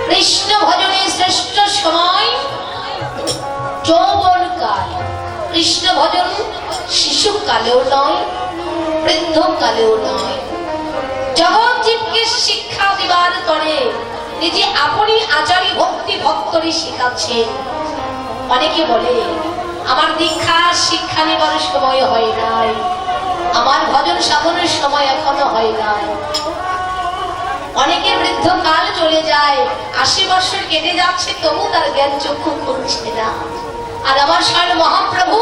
কৃষ্ণ ভজনের শ্রেষ্ঠ সময় যৌবনকাল। কৃষ্ণ ভজন শিশুকালেও নয়, বৃদ্ধকালেও নয়। জগৎ জীবকে শিক্ষা দিবার তরে নিজে আপনি আচারী ভক্তি ভক্তরে শিখাচ্ছেন। অনেকে বলে আমার দীক্ষা শিক্ষা নেবার সময় হয় নাই, আমার ভজন সাধনের সময় এখনো হয় নাই। অনেকের বৃদ্ধকাল চলে যায়, 80 বছর কেটে যাচ্ছে, তবু তার জ্ঞান চক্ষু খুলছে না। আর আমার স্বয়ং মহাপ্রভু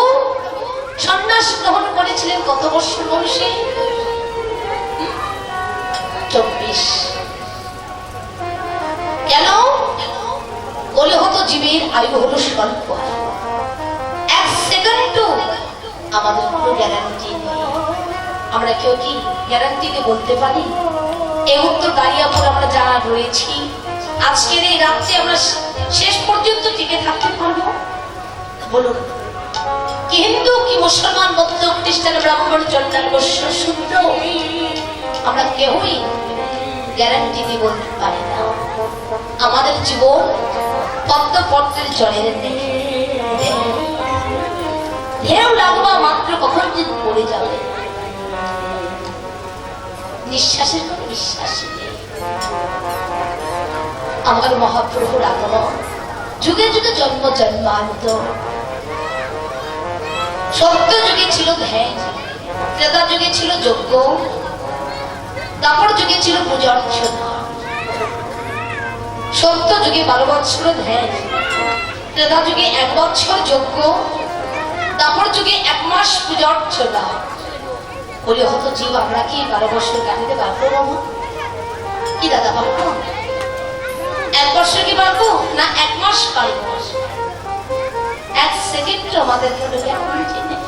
সন্ন্যাস গ্রহণ করেছিলেন কত বছর বয়সে? 24। কেন? বলে হতো জীবের আয়ু হলো স্বল্প, 1 সেকেন্ডও আমাদের কোনো গ্যারান্টি নেই। আমরা কেউ কি গ্যারান্টিতে বলতে পারি এই উত্তর দাঁড়িয়াপুর আমরা যারা রয়েছি আজকের এই রাত্রে আমরা শেষ পর্যন্ত টিকে থাকতে পারবো? বলুন। কি হিন্দু, কি মুসলমান, বৌদ্ধ, খ্রিস্টান, ব্রাহ্মণ, চন্দ্রাল, বৈশ্য, শূদ্র, আমরা কেউই গ্যারান্টি দিয়ে বলতে পারি না। আমাদের জীবন পদ্ম পদ্মের জলের নেই, ঢেউ লাগবা মাত্র কখন যে পড়ে যাবে, নিঃশ্বাসের কোনো বিশ্বাস নেই। আমার মহাপ্রভুর আগমন যুগে যুগে জন্ম জন্মান্তর। সত্য যুগে ছিল ধ্যান, ত্রেতা যুগে ছিল যজ্ঞ, দাপর যুগে ছিল পূজা অর্চনা। সত্য যুগে 12 বছর ধ্যান, ত্রেতা যুগে 1 বছর যজ্ঞ, দাপর যুগে 1 মাস পূজা অর্চনা। বলে হতো জীব আমরা কি 12 বছর কাটাতে পারবো বাবা? কি দাদা পারবো? 1 বছর কি পারবো না 1 মাস পারবো? 1 সেকেন্ড আমাদের কোনো গ্যারান্টি নেই।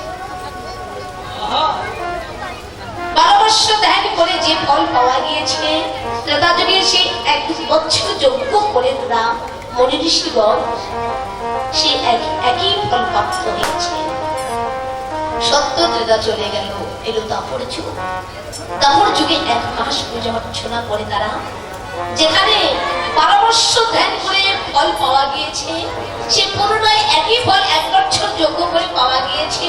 12 বছর ধ্যান করে যে ফল পাওয়া গিয়েছে, ত্রেতা যুগে সে 1 বছর যজ্ঞ করে তারা মনি ঋষিগণ সে একই ফল প্রাপ্ত হয়েছে। সত্য ত্রেতা চলে গেল, এলো দাপর যুগ। দাপর যুগে 1 মাস পূজা অর্চনা করে তারা, যেখানে 12 বছর ধ্যান করে ফল পাওয়া গিয়েছে, সে পুনরায় একই ফল 1 বছর যজ্ঞ করে পাওয়া গিয়েছে।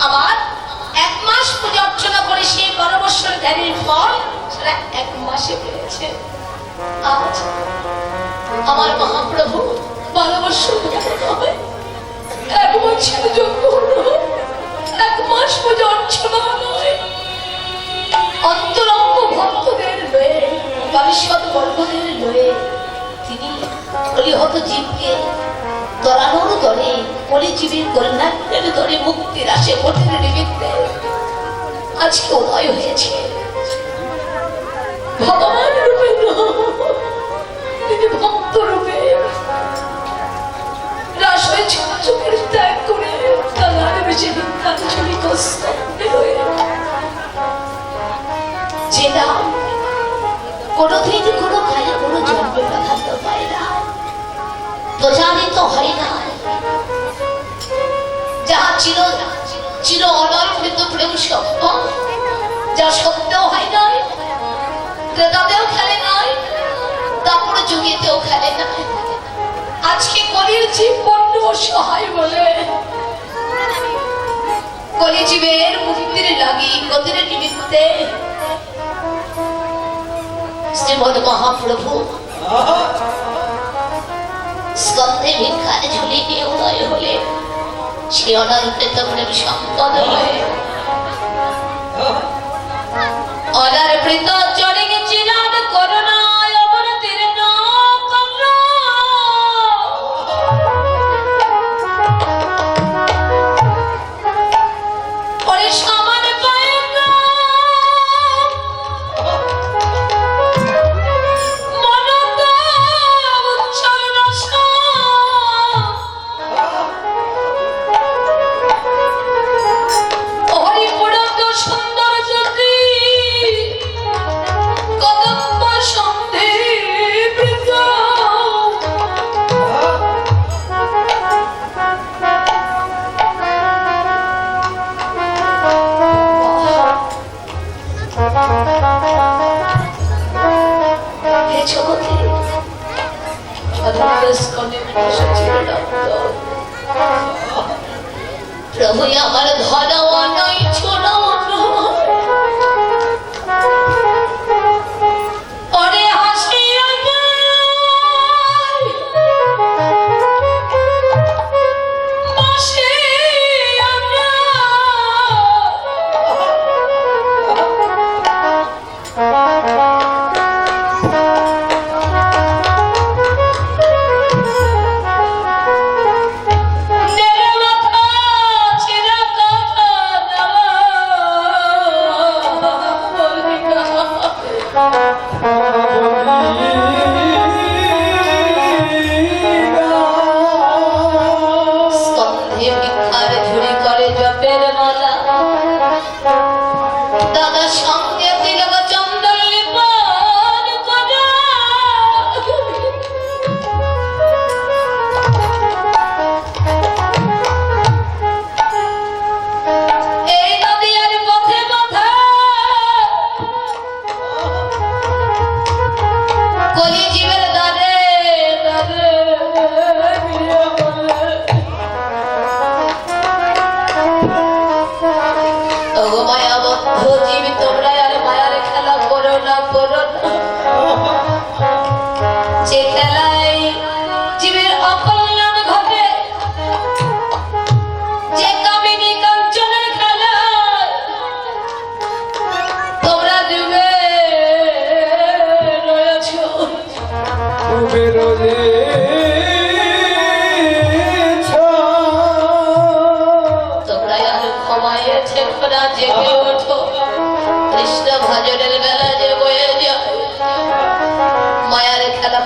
আবার 1 মাস পূজা অর্চনা করে সে 12 বছর ধ্যানের ফল সেটা 1 মাসে পেয়েছে। আজ আমার মহাপ্রভু 12 বছর নয়, 1 বছর যজ্ঞ হলো, 1 মাস পূজা অর্চনা নয়, অন্তরঙ্গ ভক্তদের লয়ে, পারিষদ বর্গদের লয়ে তিনি কলিহত জীবকে তরানোর দরে, কলিজীবীর কল্যাণের দরে, মুক্তির আসে ভোটের নিমিত্তে আজকে উদয় হয়েছে। ভগবান রূপে তিনি ভক্ত রূপে রাস হয়ে ছোট চোখের ত্যাগ করে তার বেশি বিদ্যাঞ্জলি কষ্ট যে নাম কোনোদিন কোনো খালি কোনো জন্মে প্রাধান্য পায় না, প্রচারিত হয় না, যাহা চির অনর্পিত প্রেম সত্য, যা সত্যও হয় নাই, ত্রেতাতেও খেলে নাই, দাপর যুগেতেও খেলে নাই। আজকে কলির জীব বন্ধ সহায় বলে কলি জীবের মুক্তির লাগি গতির নিমিত্তে শ্রীমদ মহাপ্রভু স্কন্ধে ভিক্ষার ঝুলি নিয়ে উদয় হলে সে অনর্পিত প্রেম সম্পদ হয়ে অনর্পিত চলে গেছে রাত করুণায় অবতীর্ণ কন্যা। ওরে সমান পায় সুন্দর জ্যোতি প্রভু আমার ধরাও নয় ছোড়াও ওরে হাসি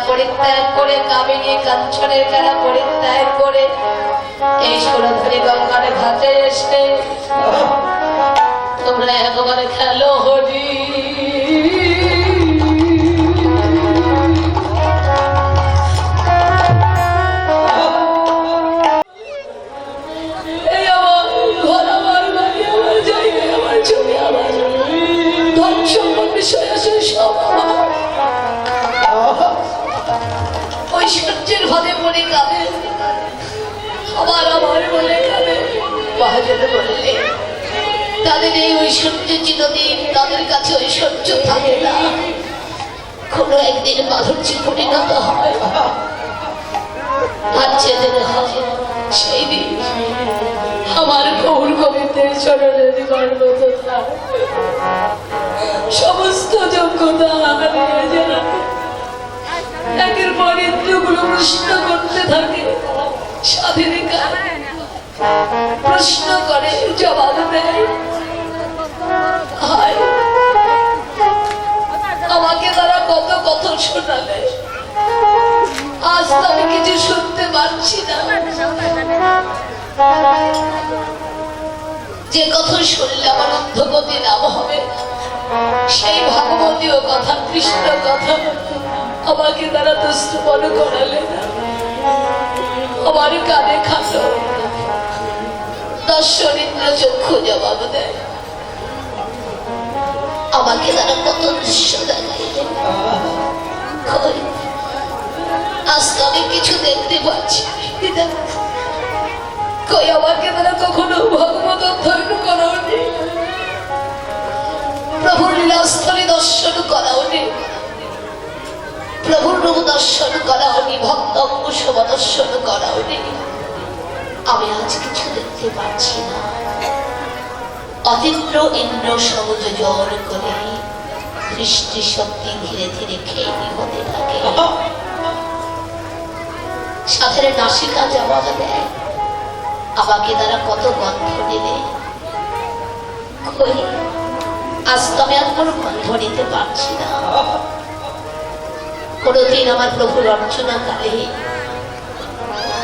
পরিত্যাগ করে কামিনী কাঞ্চনের খেলা পরিত্যাগ করে এই সুরধরি গঙ্গার ঘাটে এসে তোমরা একবারে খেলো হরি ঐশ্বর্যের ভাবে পড়ে কাঁদে আবার আমার বলে কাঁদে মহাজনে বললে তাদের এই ঐশ্বর্য চিরদিন তাদের কাছে ঐশ্বর্য থাকে না কোনো একদিন মাধুর্য পরিণত হয় আর যেদিন হয় সেই দিন আমার গৌর গোবিন্দের চরণের গর্বতা সমস্ত যোগ্যতা হারিয়ে যায় একের পর ইন্দ্রগুলো প্রশ্ন করতে থাকে স্বাধীনিকা প্রশ্ন করে জবাব দেয় আমাকে তারা কত কথা শোনালে আজ তো আমি কিছু শুনতে পারছি না যে কথা শুনলে আমার অন্ধগতি নাম হবে সেই ভাগবতীয় কথা কৃষ্ণ কথা আমাকে তারা দুষ্ট মনে করালে আমার কানে খালো দর্শনিন্দ্র চক্ষু জবাব দেয় আমাকে তারা কত দৃশ্য দেখাইলে আজ তো আমি কিছু দেখতে পাচ্ছি কই আমাকে তারা কখনো ভগবত অধ্যয়ন করাওনি প্রভুর লীলাস্থলে দর্শন করাওনি প্রভুর রূপ দর্শন করাওনি ভক্ত অঙ্কুশব দর্শন করাওনি আমি আজ কিছু দেখতে পাচ্ছি না অতীন্দ্র ইন্দ্র সমুদ্র জল করে সৃষ্টি শক্তি ধীরে ধীরে খেয়ে হতে থাকে সাথে নাসিকা জবাব দেয় আমাকে তারা কত গন্ধ দিলে আজ তো আমি আর কোনো গন্ধ নিতে পারছি না কোনদিন আমার প্রভুর অর্চনা কালে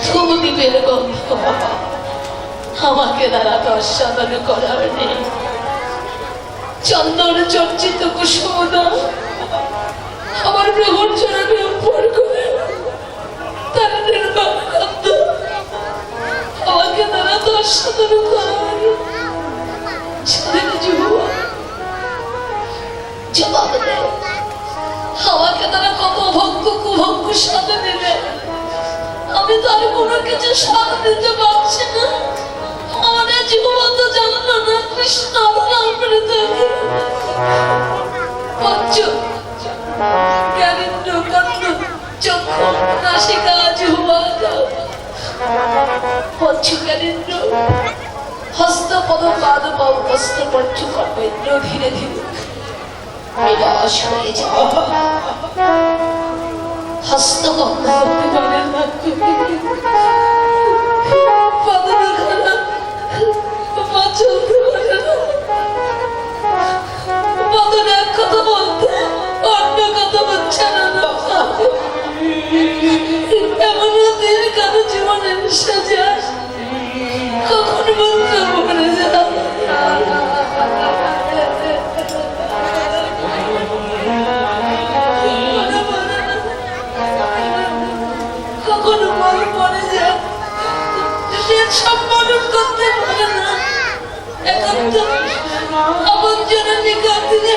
ধূপদীপের গন্ধ আমাকে দ্বারা আস্বাদন করার নেই চন্দন চর্চিত কুসুমদা আমার প্রভুর চরণে অর্পণ করে তার নির্বাণ গন্ধ আমাকে দ্বারা আস্বাদন করার জবাব দেয় আমাকে তারা কত ভক্ত কুভক্ত সাথে দিলে আর কোনো কিছু সাথ দিতে পারছে না। আমাদের জীবন তো জানলো না কৃষ্ণ নাম করে থাকে। জ্ঞানেন্দ্র কান্দ চক্ষু নাসিকা জিহ্বা পঞ্চ জ্ঞানেন্দ্র হস্ত পদ পাদ পাও হস্ত পঞ্চ কর্মেন্দ্র ধীরে ধীরে বিনাশ হয়ে যায়। হস্ত গঙ্গা করতে পারে না, পদ দেখানা পা চলতে পারে না, পদন এক কথা বলতে অন্য কথা বলছে না। এমন দিন কারো জীবনে এসে যায় কখন মন্ত্র পড়ে যায়। কখনো মন পড়ে যায় সম্পাদন করতে পারে না। এখন তো আমার জন্য নিকাত দিনে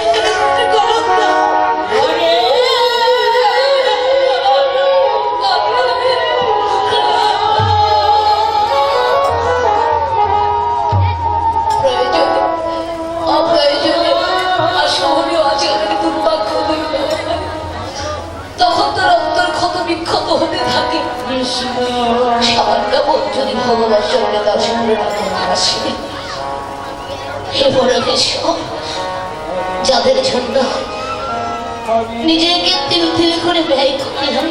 করেন না। তখন তার অন্তর ক্ষত বিক্ষত হতে থাকে। সামান্য বোধ যদি ভগবান চরণে দর্শন আসে, হে পরমেশ, যাদের জন্য নিজেকে তিল তিল করে ব্যয় করলাম,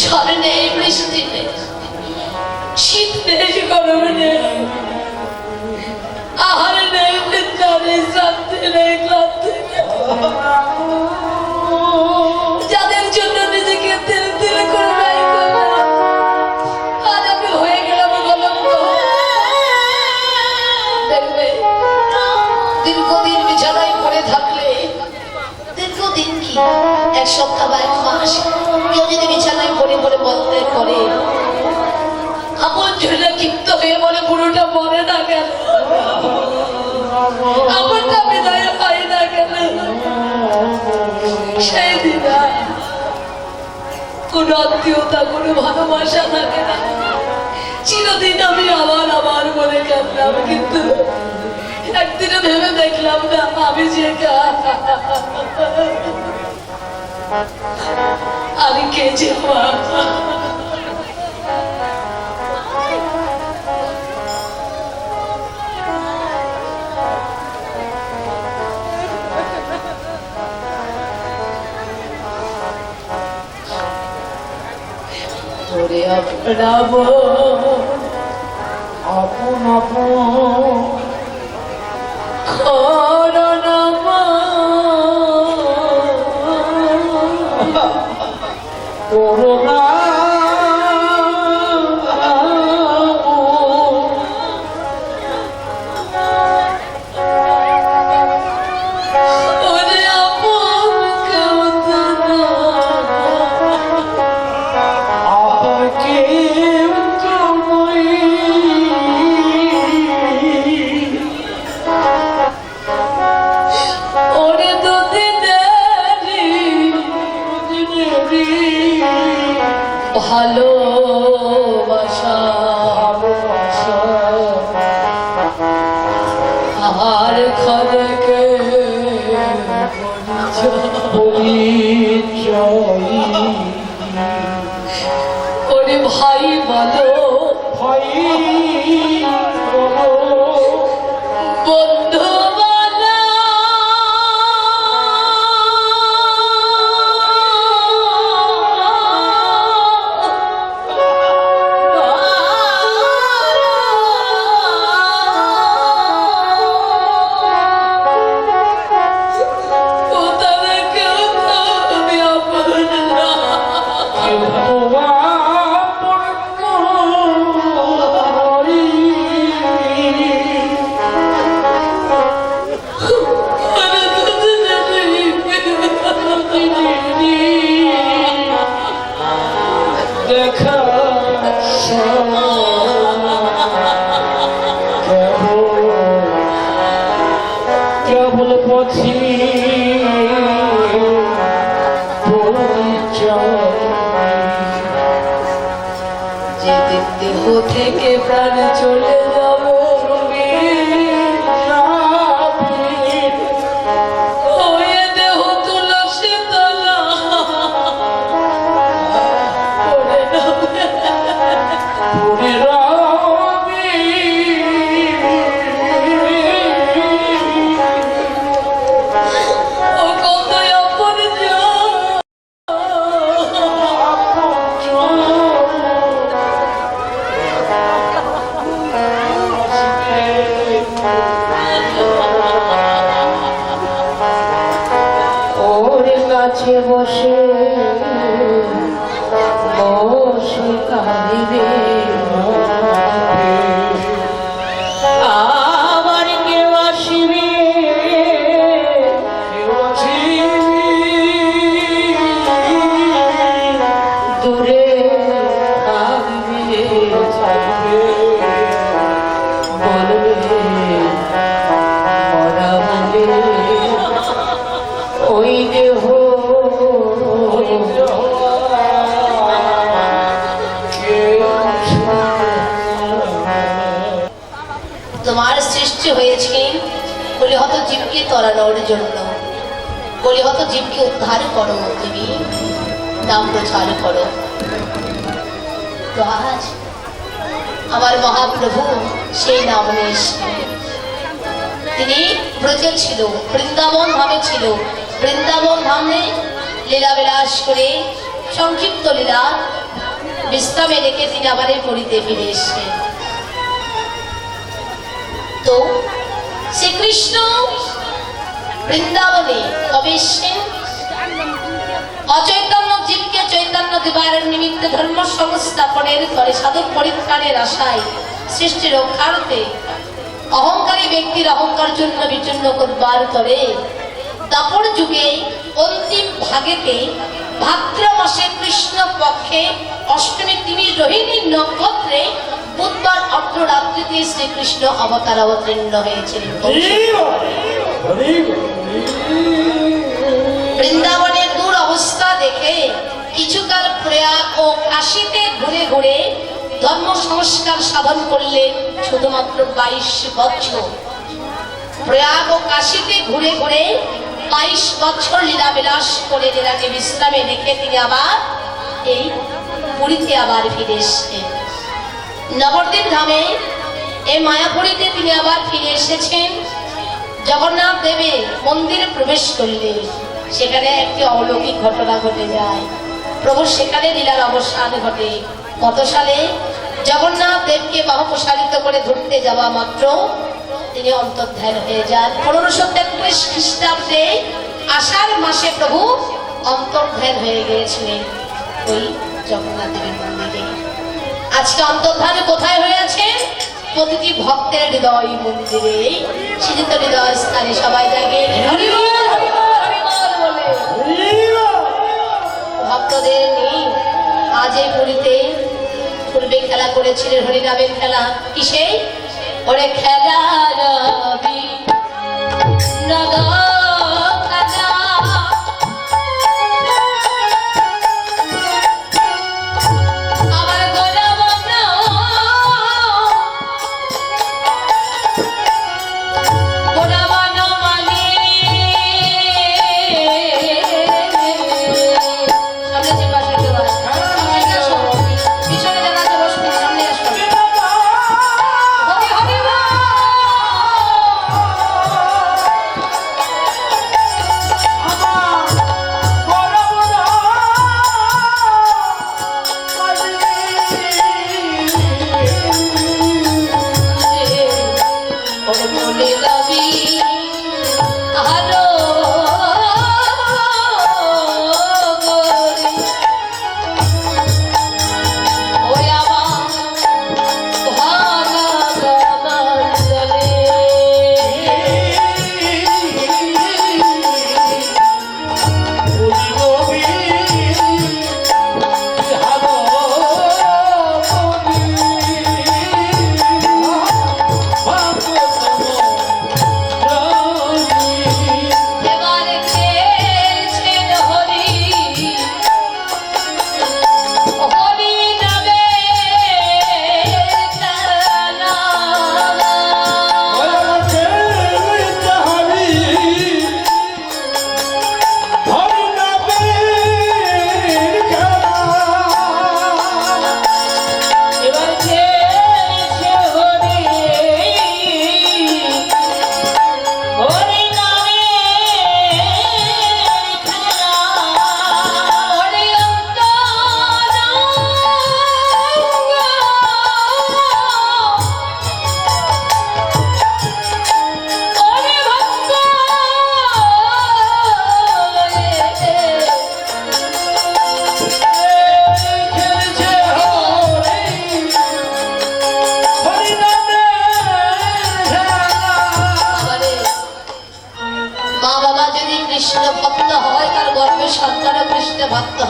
ঝড় নেই, বৃষ্টি নেই, শীত নেই, গরম নেই, আহার নেই, নিদ্রা নেই, শান্তি নেই, ক্লান্তি নেই, যাদের জন্য নিজেকে তিল তিল করে ব্যয় করলাম, আজ আমি হয়ে গেলাম কলঙ্ক। দেখবে দীর্ঘদিন বিছানায় পড়ে থাকলে, দীর্ঘদিন কি এক সপ্তাহ বা এক মাস, কেউ যদি বিছানায় পড়ে পড়ে বলতে করে আপন জন্য ক্ষিপ্ত হয়ে বলে পুরোটা মরে না গেল, আমারটা বিদায় পাই না গেল, সেই দিন কোনো আত্মীয়তা কোনো ভালোবাসা থাকে না। চিরদিন আমি আবার আবার বলে কাঁদলাম, কিন্তু একদিনে ভেবে দেখলাম না আমি যে আমি কে যে তোরে আপনাব আপন আপন করোনা ভালোবাসা আর খলকে ওরে ভাই বলো, ভাই বন্ধু থেকে প্রাণ চলে যাবে হয়ে দেহ তুলসী তলা কাছে বসে বসে কাঁদিবে আবার কেউ আসিবে দূরে থাকবে বলবে মরা বলে ওই দেহ তোমার সৃষ্টি হয়েছে কলিহত জীবকে তরানোর জন্য। কলিহত জীবকে উদ্ধার করো তুমি, নাম প্রচার করো। তো আজ আমার মহাপ্রভু সেই নাম নিয়ে তিনি ব্রজে ছিল, বৃন্দাবন ধামে ছিল। বৃন্দাবন ধামে লীলা বিলাস করে সংক্ষিপ্ত লীলা বিশ্রামে রেখে তিনি আবার পুরীতে ফিরে এসেছেন। তো শ্রীকৃষ্ণ বৃন্দাবনে কবে এসেছেন? অচৈতন্য জীবকে চৈতন্য দিবার নিমিত্ত ধর্ম সংস্থাপনের করে সাধক পরিত্রাণের আশায় সৃষ্টি রক্ষার্থে অহংকারী ব্যক্তির অহংকার জন্য বিচূর্ণ করবার করে দাপর যুগে অন্তিম ভাগেতে ভাদ্র মাসে কৃষ্ণ পক্ষে অষ্টমী তিমি রোহিণী নক্ষত্রে বুধবার অর্ধরাত্রিতে শ্রীকৃষ্ণ অবতার অবতীর্ণ হয়েছিলেন। বৃন্দাবনের দূর অবস্থা দেখে কিছুকাল প্রয়াগ ও কাশীতে ঘুরে ঘুরে ধর্ম সংস্কার সাধন করলেন শুধুমাত্র 22 বছর। প্রয়াগ ও কাশীতে ঘুরে ঘুরে 22 বছর লীলা বিলাস করে লীলাকে বিশ্রামে রেখে তিনি আবার এই পুরীতে আবার ফিরে এসেছেন। নবদ্বীপ ধামে এই মায়াপুরীতে তিনি আবার ফিরে এসেছেন। জগন্নাথ দেবে মন্দিরে প্রবেশ করলেন, সেখানে একটি অলৌকিক ঘটনা ঘটে যায়। প্রভু সেখানে লীলার অবসান ঘটে। কত সালে? জগন্নাথ দেবকে বাহু প্রসারিত করে ধরতে যাওয়া মাত্র তিনি অন্তর্ধান হয়ে যান। 1533 খ্রিস্টাব্দে আষাঢ় মাসে প্রভু অন্তর্ধান হয়ে গিয়েছিলেন ওই জগন্নাথ দেবের মন্দিরে। আজকে অন্তর্ধান কোথায় হয়েছে? প্রতিটি ভক্তের হৃদয় মন্দিরে, সীমিত হৃদয় স্থানে সবাই জাগে হরি বল হরি বল হরি বল বলে ভক্তদের নিয়ে আজ এই পুরীতে পূর্বে খেলা করেছিলেন হরিনামের খেলা। কিসে? ওরে খেলা রবি নগর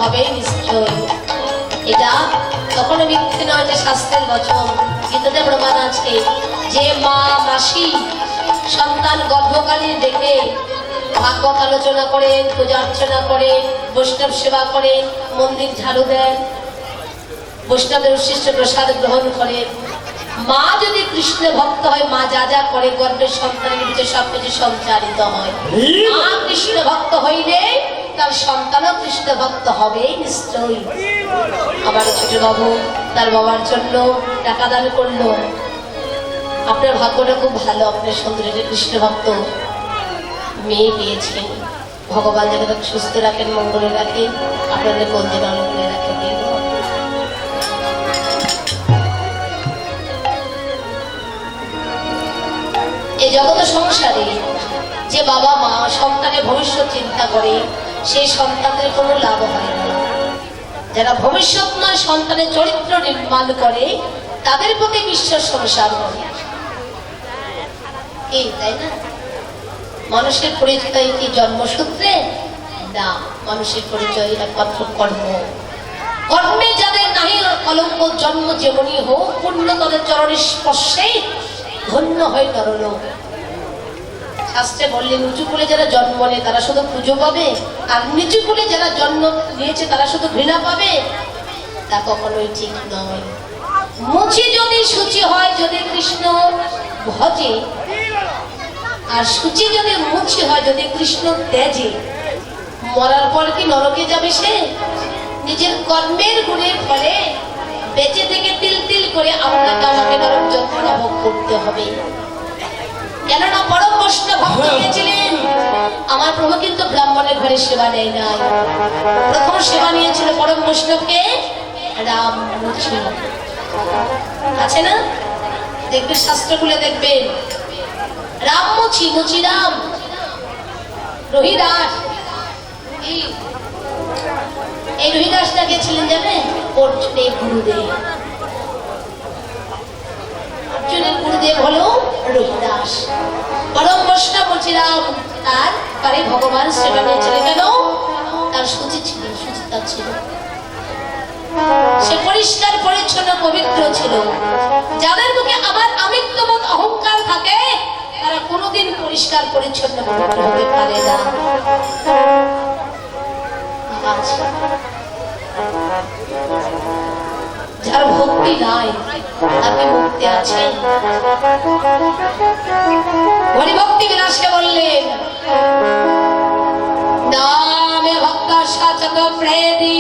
হবেই নিশ্চয়। এটা কখনো মিথ্যে নয়, যে শাস্ত্রের বচন, গীতাতে প্রমাণ আছে। যে মা মাসি সন্তান গর্ভকালে দেখে ভাগবত আলোচনা করেন, পূজা অর্চনা করেন, বৈষ্ণব সেবা করেন, মন্দির ঝাড়ু দেন, বৈষ্ণবের উচ্ছিষ্ট প্রসাদ গ্রহণ করেন, মা যদি কৃষ্ণ ভক্ত হয়, মা যা যা করে গর্ভের সন্তানের ভিতরে সবকিছু সঞ্চারিত হয়। মা কৃষ্ণ ভক্ত হইলে তার সন্তানও কৃষ্ণ ভক্ত হবে নিশ্চয়ই। আমার ছোট বাবু তার বাবার জন্য টাকা দান করলো। আপনার ভাগ্যটা খুব ভালো, আপনার সুন্দরী কৃষ্ণ ভক্ত মেয়ে পেয়েছেন। ভগবান যেন তাকে সুস্থ রাখেন, মঙ্গলে রাখেন, আপনাদের বন্দে নরম করে রাখেন। এই জগৎ সংসারে যে বাবা মা সন্তানের ভবিষ্যৎ চিন্তা করে, সেই সন্তানের কোনো লাভ হয় না। যারা ভবিষ্যৎ নয় সন্তানের চরিত্র নির্মাণ করে, তাদের প্রতি বিশ্বাস সংসার করে, তাই না? মানুষের পরিচয় কি জন্মসূত্রে? না, মানুষের পরিচয় একমাত্র কর্ম। কর্মে যাদের নাহি কলঙ্ক, জন্ম যেমনই হোক, পূর্ণ তাদের চরণ স্পর্শে ধন্য হয় নরলোক। শাস্ত্রে বললেন, উঁচু কুলে যারা জন্ম নেয় তারা শুধু পুজো পাবে, আর নিচু কুলে যারা জন্ম নিয়েছে তারা শুধু ঘৃণা পাবে। তা কখনোই ঠিক নয়। মুচি যদি সূচি হয়, যদি কৃষ্ণ ভজে, আর সূচি যদি মুচি হয়, যদি কৃষ্ণ তেজে, মরার পর কি নরকে যাবে সে? নিজের কর্মের গুণের ফলে বেঁচে থেকে তিল তিল করে আপনাকে আমাকে নরক যন্ত্রণা ভোগ করতে হবে। কেননা পরম বৈষ্ণব ভক্ত হয়েছিলেন। আমার প্রভু কিন্তু ব্রাহ্মণের ঘরে সেবা নেয় নাই। প্রথম সেবা নিয়েছিল পরম বৈষ্ণবকে রাম মুচি, আছে না? দেখবেন শাস্ত্রগুলো দেখবেন, রাম মুচি, মুচি রাম, রহিদাস। এই রহিদাসটা কে ছিলেন জানেন? অর্জুনের গুরুদেব। অর্জুনের গুরুদেব হলো রহিদাস। পরম বৈষ্ণব মুচিরাম তার পরে ভগবান সেবা নিয়েছিলেন। কেন? তার শুচি ছিল, শুচিতা ছিল, সে পরিষ্কার পরিচ্ছন্ন পবিত্র ছিল। যাদের মুখে আবার আমিত্ববোধ অহংকার থাকে, তারা কোনোদিন পরিষ্কার পরিচ্ছন্ন পবিত্র হতে পারে না। যার ভক্তি নাই তাকে মুক্তি আছে। হরিভক্তি বিলাসকে বললেন, নামে ভক্ত সচত প্রেদি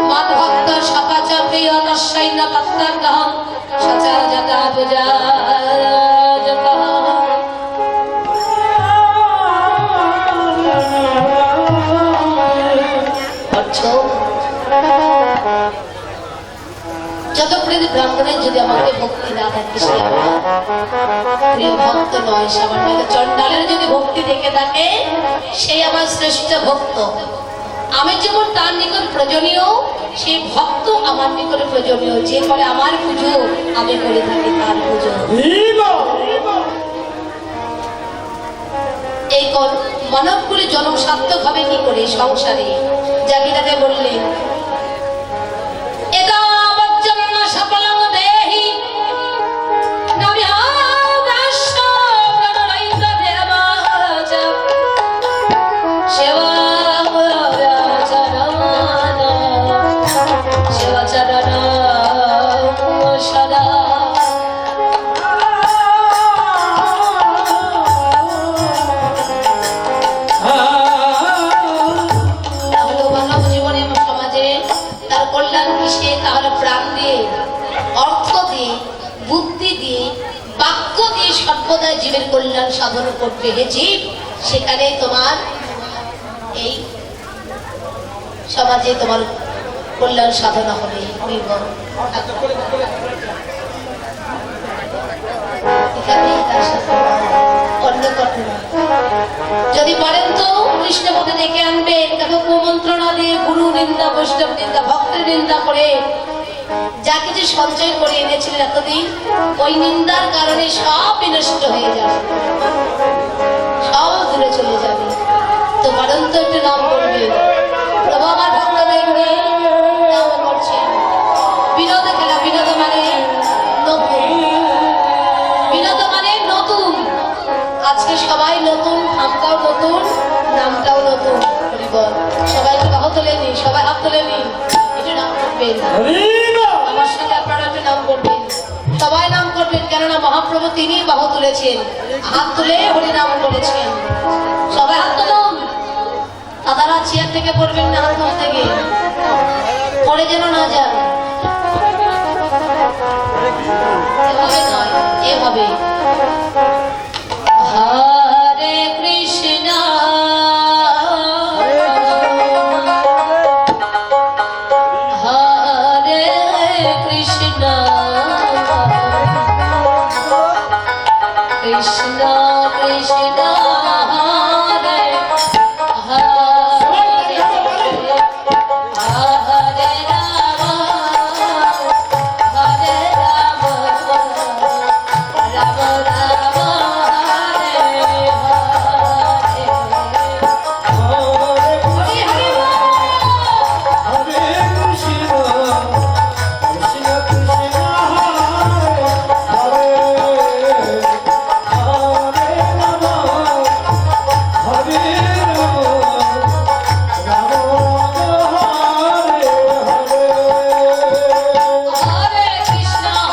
মদ ভক্ত সকাচ প্রিয় তস্যৈন তত্ত্বগ্রহং সচর যথা পূজা যত প্রেম ব্রাহ্মণের যদি আমাকে ভক্তি না থাকে, সে আমার প্রিয় ভক্ত নয়। সামান্য চণ্ডালের যদি ভক্তি থেকে থাকে, সেই আমার শ্রেষ্ঠ ভক্ত। আমি যেমন তার নিকট প্রয়োজনীয়, সেই ভক্ত আমার নিকট প্রয়োজনীয়। যে করে আমার পুজো, আমি করে থাকি তার পুজো। এই মানবগুলি জন্ম সার্থক হবে কি করে সংসারে? জাগিরাতে বললেন, সর্বদা জীবের কল্যাণ সাধন করবে। হে জীব, সেখানে তোমার এই সমাজে তোমার কল্যাণ সাধনা হবে। অন্য কথা নয়। যদি পারেন তো কৃষ্ণ পথে ডেকে আনবেন, তাকে কুমন্ত্রণা দিয়ে গুরু নিন্দা, বৈষ্ণব নিন্দা, ভক্তের নিন্দা করে যা কিছু সঞ্চয় করে এনেছিলেন এতদিন, ওই নিন্দার কারণে সব বিনষ্ট হয়ে যাবে, সব দূরে চলে যাবে। তো পারেন তো একটু নাম করবে, প্রভু আমার আজকে সবাই নতুন, খামটাও নতুন, নামটাও নতুন। হরি বল। সবাই একটু হাত তুলে নি, সবাই হাত তুলে নি, একটু নাম করবেন। আমার সঙ্গে আপনারা একটু নাম করবেন, সবাই নাম করবেন, কেননা মহাপ্রভু তিনি বাহু তুলেছেন, হাত তুলে হরি নাম করেছেন। সবাই হাত তুলুন। দাদারা চেয়ার থেকে পড়বেন না, হাত তুল থেকে পড়ে যেন না যান। এভাবে নয়, এভাবে। হরে কৃষ্ণ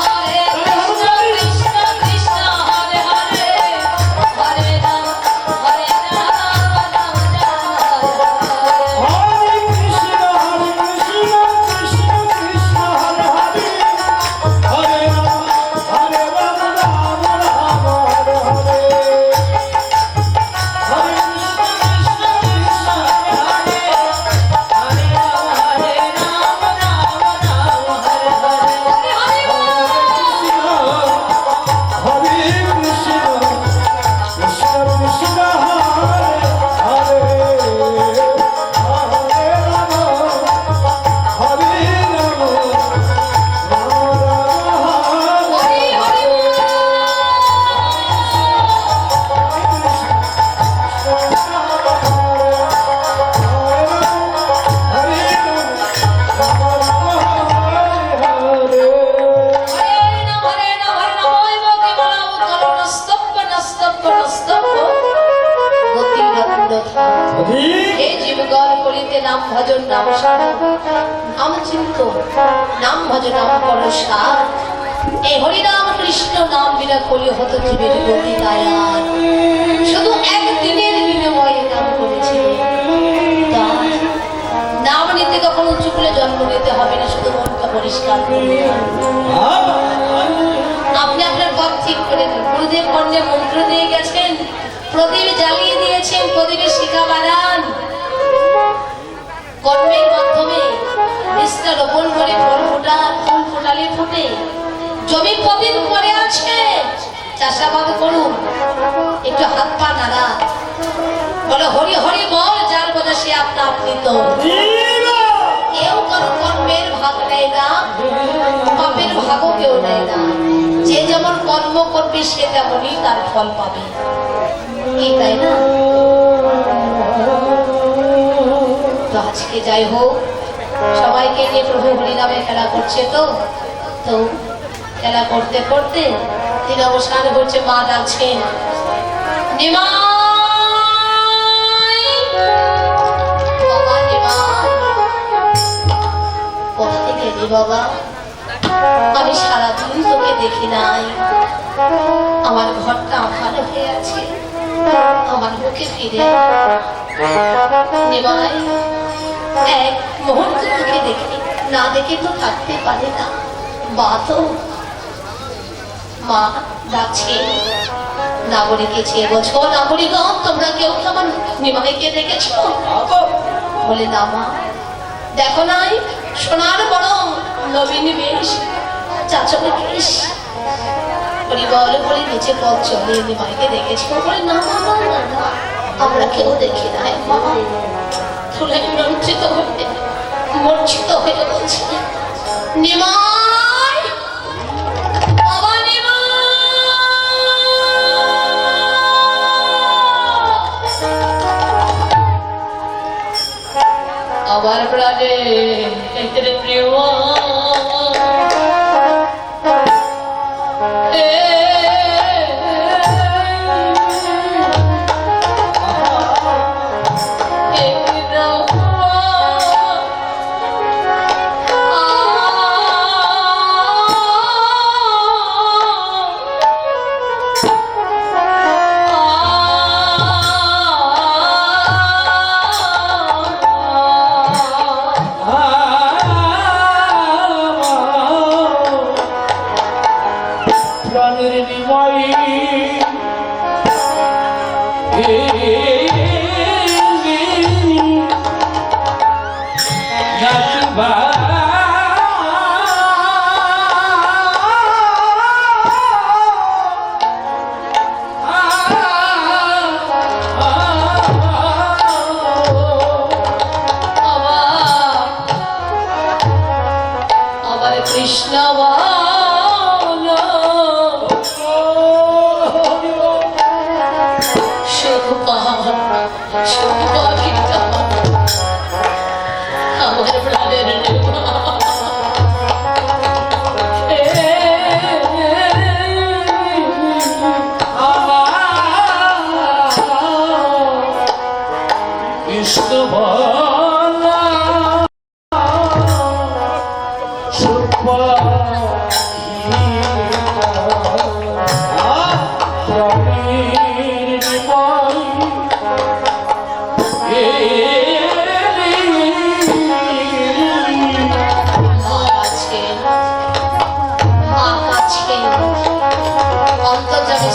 হরে কৃষ্ণ কৃষ্ণ কৃষ্ণ হরে হরে হরে রাম হরে রাম রাম রাম হরে হরে। হরি হরি হরে কৃষ্ণ কৃষ্ণ কৃষ্ণ হরে হরে হরে রাম রাম রাম হরে। হে জীবগণ করিতে নাম ভজন নাম সাধন, নাম চিন্ত নাম ভজন নাম পরসার। এই হরিনাম কৃষ্ণ নাম বিনা কলি হত জীবের গতি দায়ার। শুধু একদিনের বিনিময়ে নাম করেছে, তাই নাম নিতে কখনো চুকলে জন্ম নিতে হবে না, শুধু মনটা পরিষ্কার করতে হবে। আপনি আপনার পথ ঠিক করে দিন। গুরুদেব কর্ণে মন্ত্র দিয়ে গেছেন, প্রদীপ জ্বালিয়ে দিয়েছেন, প্রদীপের শিখা বাড়ান। কর্মের মাধ্যমে বীজটা রোপণ করে ফুল ফোটালে ফুটে। জমি কদিন পরে আছে, চাষাবাদ করুন, একটু হাত পা নাড়া, বলে হরি হরি বল, যার কথা সে আপনা আপনি তো। কেউ কারো কর্মের ভাগ নেয় না, পাপের ভাগও কেউ নেয় না। যে যেমন কর্ম করবে সে তেমনই তার ফল পাবে, কি তাই না? তো আজকে যাই হোক, সবাইকে নিয়ে প্রভু হরিনামে খেলা করছে। তো তো খেলা করতে করতে তিনি অবসান করছে। মা ডাকছেন, নিমাই বাবা, নিমাই কোথায় গেলি বাবা? আমি সারাদিন তোকে দেখি নাই, আমার ঘরটা আঁধার হয়ে আছে, আমার বুকে ফিরে নিমাই এক মুহূর্ত তোকে দেখি না, দেখে তো থাকতে পারে না। মা তো মা ডাকছে, নাগরিকে চেয়ে বলছো, নাগরিকগণ তোমরা কেউ কি আমার নিমাইকে দেখেছো? বলে না মা, দেখো নাই, সোনার বড় নবীন বেশ, চাচলে বেশ। বল বলে নিচে পথ চলে নিমাইকে দেখেছো? বলে না না না না, আমরা কেউ দেখি নাই মা। ফুলে লঞ্চিত হয়ে মূর্ছিত হয়ে বলছে, নিমাই বাবা, নিমাই আমার প্রাণে প্রিয় কৃষ্ণ বলো সুখ পাখিটা আমার প্রাণের কৃষ্ণ বলা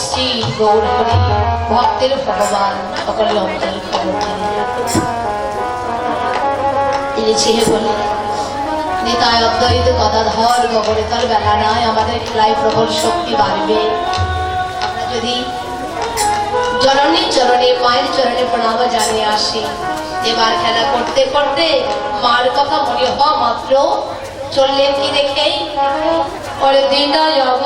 শ্রী গৌর হরি ভক্তের ভগবান সকলের অন্তর খবর তিনি ছেলে বলে নিতাই অদ্বৈত গদাধর গগরে তার বেলা নাই আমাদের খেলায় প্রবল শক্তি বাড়বে আমরা যদি জননীর চরণে মায়ের চরণে প্রণাম জানিয়ে আসি এবার খেলা করতে করতে মার কথা মনে হওয়া মাত্র চললেন কি দেখেই পরের দিন যাব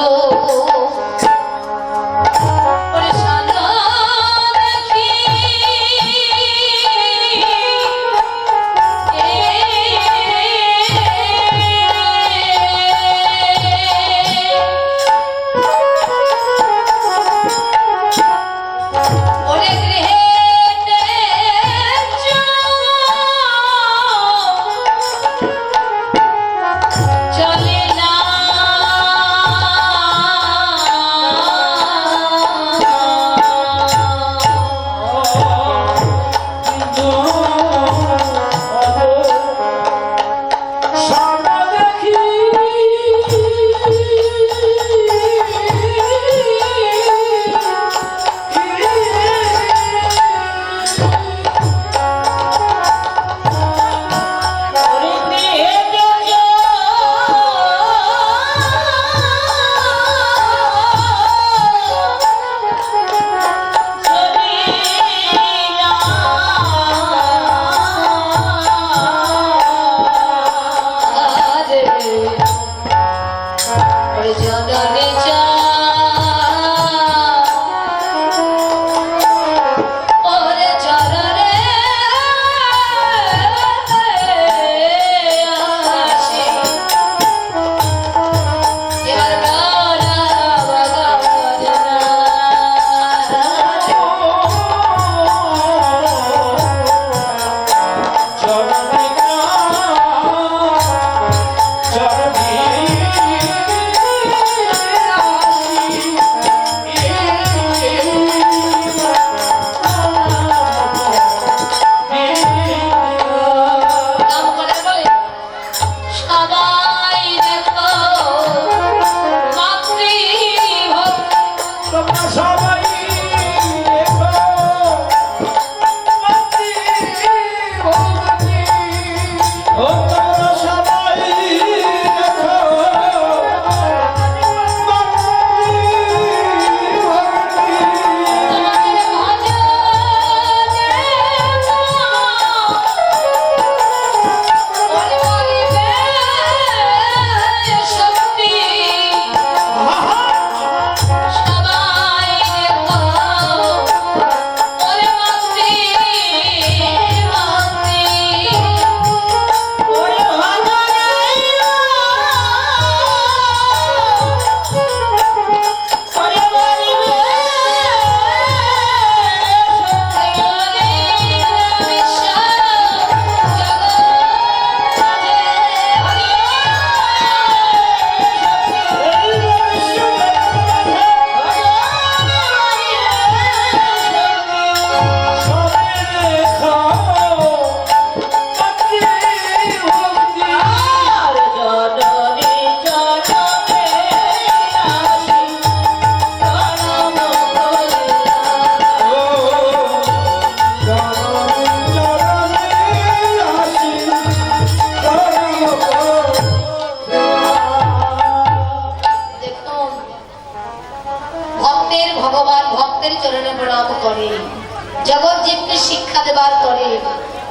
দেবার পরে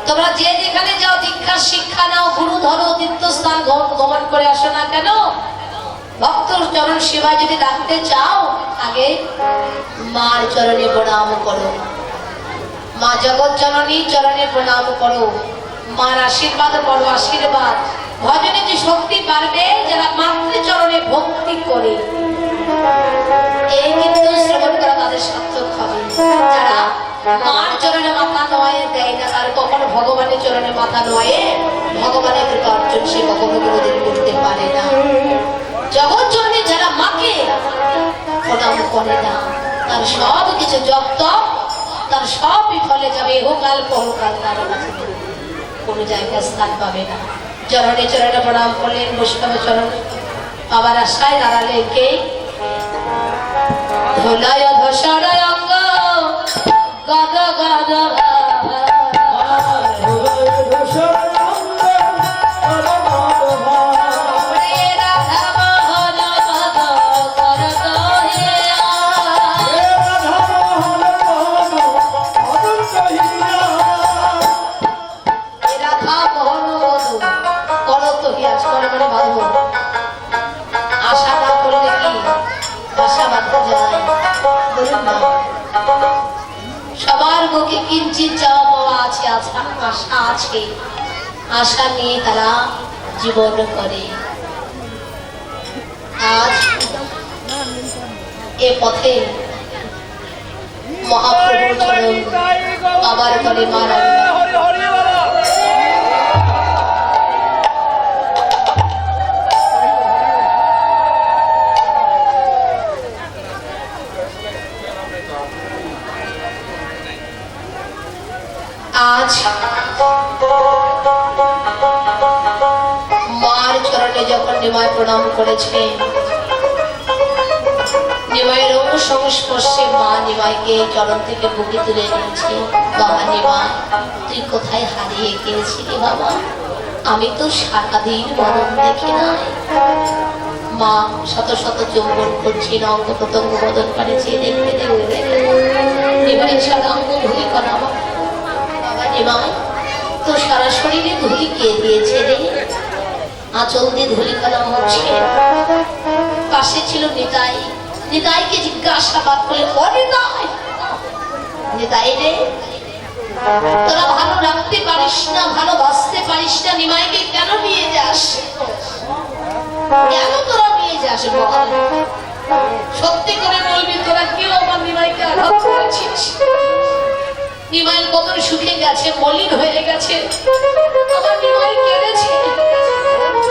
তোমরা যে যেখানে যাও দীক্ষার শিক্ষা নাও, গুরু ধরো, তীর্থস্থান গমন করে আসো না কেন, ভক্তর চরণ সেবায় যদি রাখতে চাও আগে মার চরণে প্রণাম করো, মা জগৎ জননী চরণে প্রণাম করো, মার আশীর্বাদ করো। আশীর্বাদ ভজনে যে শক্তি পারবে যারা মাতৃ চরণে ভক্তি করে, এই কিন্তু শ্রবণ করা তাদের সার্থক হবে। যারা মার চরণে মাথা নয় দেয় না, তার কখনো ভগবানের চরণে মাথা নয়, ভগবানের কৃপা অর্জন সে কখনো কোনোদিন করতে পারে না। জগৎ জননী যারা মাকে প্রণাম করে না, তার সব কিছু জব্দ, তার সব বিফলে যাবে, ইহকাল পরকাল তার কাছে কোনো জায়গায় স্থান পাবে না। চরণে চরণে প্রণাম করলেন, বৈষ্ণব চরণ পাবার আশায় দাঁড়ালে কে ধোলায় ধসরায় অঙ্গ গদ গদ সবার মুখে কিঞ্চিত চাওয়া পাওয়া আছে, আশা আছে, আশা নিয়ে তারা জীবন করে। আজ এ পথে মহাপ্রভুর চরণ বাবার করে মারা আজ মার চরণে যখন নিমাই প্রণাম করেছে, নিমাইয়ের সংস্পর্শে মা নিমাইকে চরণ থেকে বুকে তুলে নিয়েছে। বাবা নিমাই, তুই কোথায় হারিয়ে গিয়েছিলি বাবা? আমি তো সারাদিন মরণ দেখি নাই। মা শত শত চুম্বন করছি, অঙ্গ প্রত্যঙ্গ বদন করেছি, দেখতে দেখতে এবারে সারা অঙ্গ ধুলি করা নিমাই, তো সারা শরীরে ধুলি কে দিয়েছে রে? আঁচল দিয়ে ধুলি করা হচ্ছে। পাশে ছিল নিতাই, নিতাইকে জিজ্ঞাসাবাদ করলে ও নিতাই, নিতাই রে তোরা ভালো রাখতে পারিস না, ভালোবাসতে পারিস না, নিমাইকে কেন নিয়ে যাস? কেন তোরা নিয়ে যাস বল? সত্যি করে বলবি তোরা কেউ আমার নিমাইকে আঘাত করেছিস? নিমাইয়ের বদন শুকিয়ে গেছে, মলিন হয়ে গেছে, আমার নিমাই কেঁদেছে,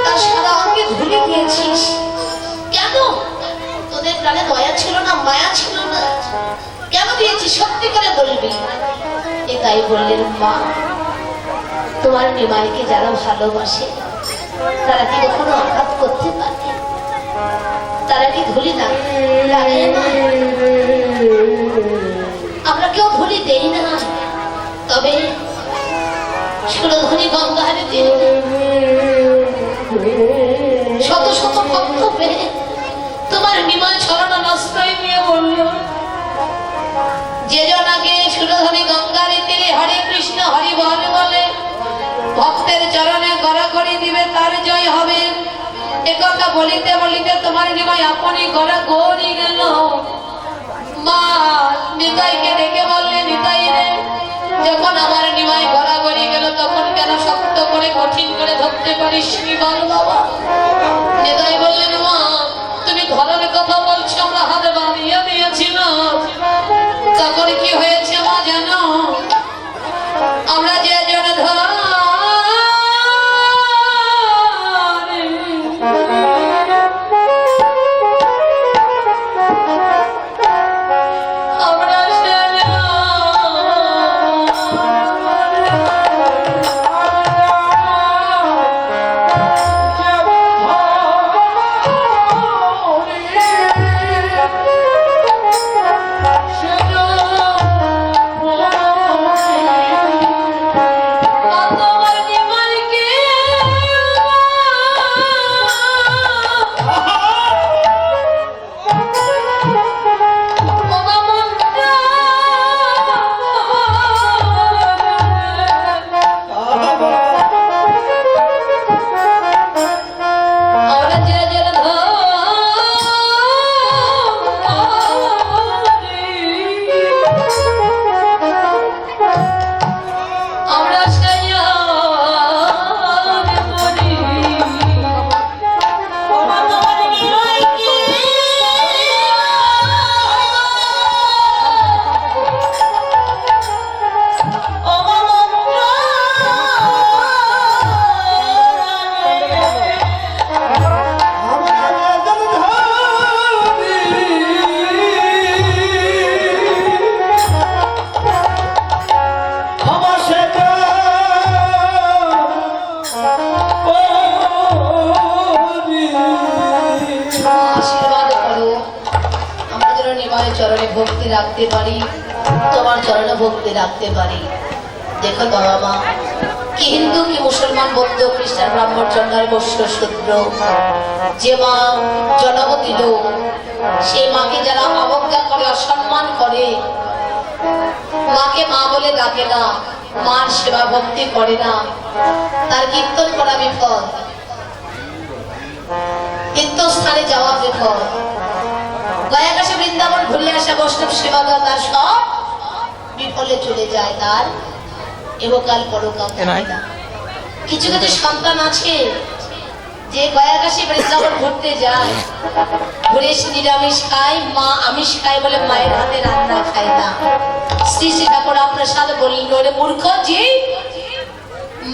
তার সারা অঙ্গে ধুলে দিয়েছিস কেন? তোদের প্রাণে দয়া ছিল না, মায়া ছিল না? কেন দিয়েছিস সত্যি করে বলবি? এ তাই বললেন, মা তোমার নিমাইকে যারা ভালোবাসে তারা কি কখনো আঘাত করতে পারে? তারা কি ধুলি না লাগে না? আমরা কেউ ধুলি দেই না, তবে সুরধনী গঙ্গাহারে দিই শত শত ভক্ত পেয়ে তোমার নিমাই ছড়ানো রাস্তায় নিয়ে বলল, যে জন আগে সুরধনী গঙ্গারে তীরে হরে কৃষ্ণ হরি বলে বলে ভক্তের চরণে গড়াগড়ি দিবে তার জয় হবে। একথা বলিতে বলিতে তোমার নিমাই আপনি গড়াগড়ি গেল। মা নিতাইকে ডেকে বললে, নিতাই রে যখন আমার নিমাই গড়াগড়ি গেল তখন কেন শক্ত করে কঠিন করে ধরতে পারিস নি বল বাবা? নিতাই বললেন, মা তুমি ঘরের কথা বলছো, আমরা হাতে বানিয়ে দিয়েছিলাম, তখন কি হয়েছে মা জানো? আমরা যে জন ধর ভক্তি রাখতে পারি, তোমার চরণে ভক্তি রাখতে পারি। দেখো বাবা মা, কি হিন্দু কি মুসলমান, বৌদ্ধ খ্রিস্টান ব্রাহ্মণ চন্দ্র বৈশ্য শূদ্র, যে মা জন্ম দিল সেই মাকে যারা অবজ্ঞা করে অসম্মান করে, মাকে মা বলে ডাকে না, মার সেবা ভক্তি করে না, তার কীর্তন করা বিফল, তীর্থস্থানে যাওয়া বিফল, গয়া কাশী বৃন্দাবন ঘুরে আসা বৈষ্ণব সেবা দেওয়া, তার সব বিফলে চলে যায়। তার এবকাল পরকাল থাকে না। কিছু কিছু সন্তান আছে যে গয়া কাশী বৃন্দাবন ঘুরতে যায়, ঘুরে এসে নিরামিষ খায়, মা আমিষ খায় বলে মায়ের হাতে রান্না খায় না। শ্রী শ্রী ঠাকুর প্রসাদ বললেন, ওরে মূর্খ, যে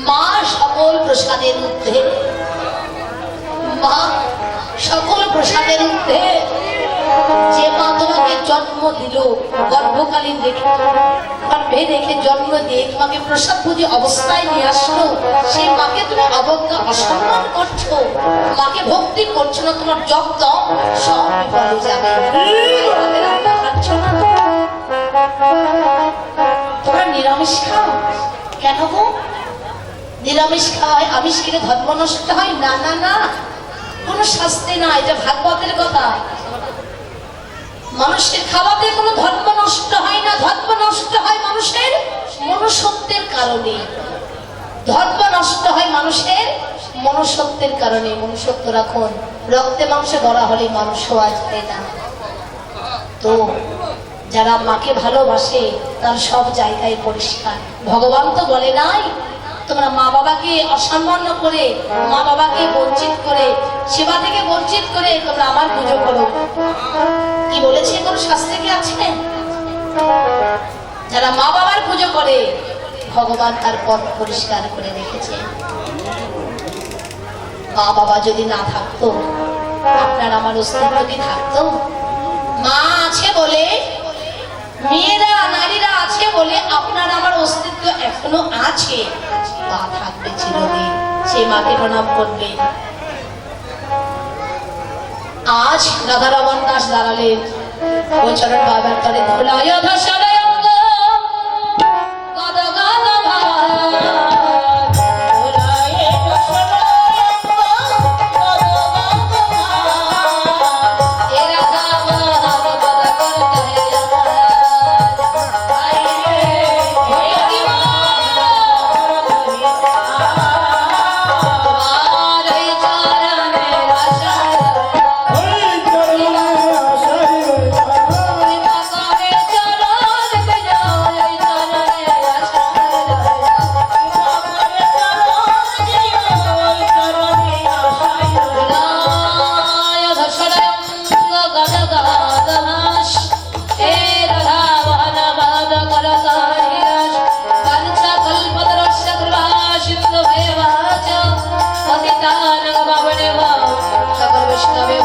মা সকল প্রসাদের ঊর্ধ্বে, মা সকল প্রসাদের ঊর্ধ্বে, যে মা তোমাকে জন্ম দিল, গর্ভকালীন রেখে গর্ভে রেখে জন্ম দিয়ে তোমাকে প্রসাদ পুজো অবস্থায় নিয়ে আসলো, সেই মাকে তুমি অবজ্ঞা অসম্মান করছো, মাকে ভক্তি করছো না, তোমার জপ তপ সব বিফলে যাবে। রান্না খাচ্ছ না, তোমরা নিরামিষ খাও কেন গো? নিরামিষ খাওয়ায় আমিষ খেলে ধর্ম নষ্ট হয়? না না না, কোনো শাস্তি না, এটা ভাগবতের কথা। মানুষের খাওয়াতে কোনো ধর্ম নষ্ট হয় না, ধর্ম নষ্ট হয় মানুষের মনুষ্যত্বের কারণে, ধর্ম নষ্ট হয় মানুষের মনুষ্যত্বের কারণে। মনুষ্যত্ব রাখুন, রক্তে মাংসে গড়া হলে মানুষ হওয়া যায় না। তো যারা মাকে ভালোবাসে তার সব জায়গায় পরিষ্কার। ভগবান তো বলে নাই তোমরা মা বাবাকে অসম্মান করে, মা বাবাকে বঞ্চিত করে, সেবা থেকে বঞ্চিত করে তোমরা আমার পুজো করো। কি বলেছে? কোন শাস্ত্রে কি আছে? যারা মা বাবার পুজো করে ভগবান তার পথ পরিষ্কার করে রেখেছে। মা বাবা যদি না থাকতো, আপনার আমার অস্তিত্ব কি থাকতো? মা আছে বলে, মেয়েরা নারীরা আছে বলে আপনার আমার অস্তিত্ব এখনো আছে, মা থাকবে চিরদিন, সেই মাকে প্রণাম করবে। আজ রাধারমন দাস দাঁড়ালেন ওই চরণ বাবার তরে, ধুলায় ধসলায় অঙ্গ গদ গদ ভাত, ধুলায় ধসলায় অঙ্গ গদ গদ ভাত, এ রাধা মাধব গদ করতে আয় রে হই দিওয়ানা তোমার এই চরণে আশা সকল বৈষ্ণবে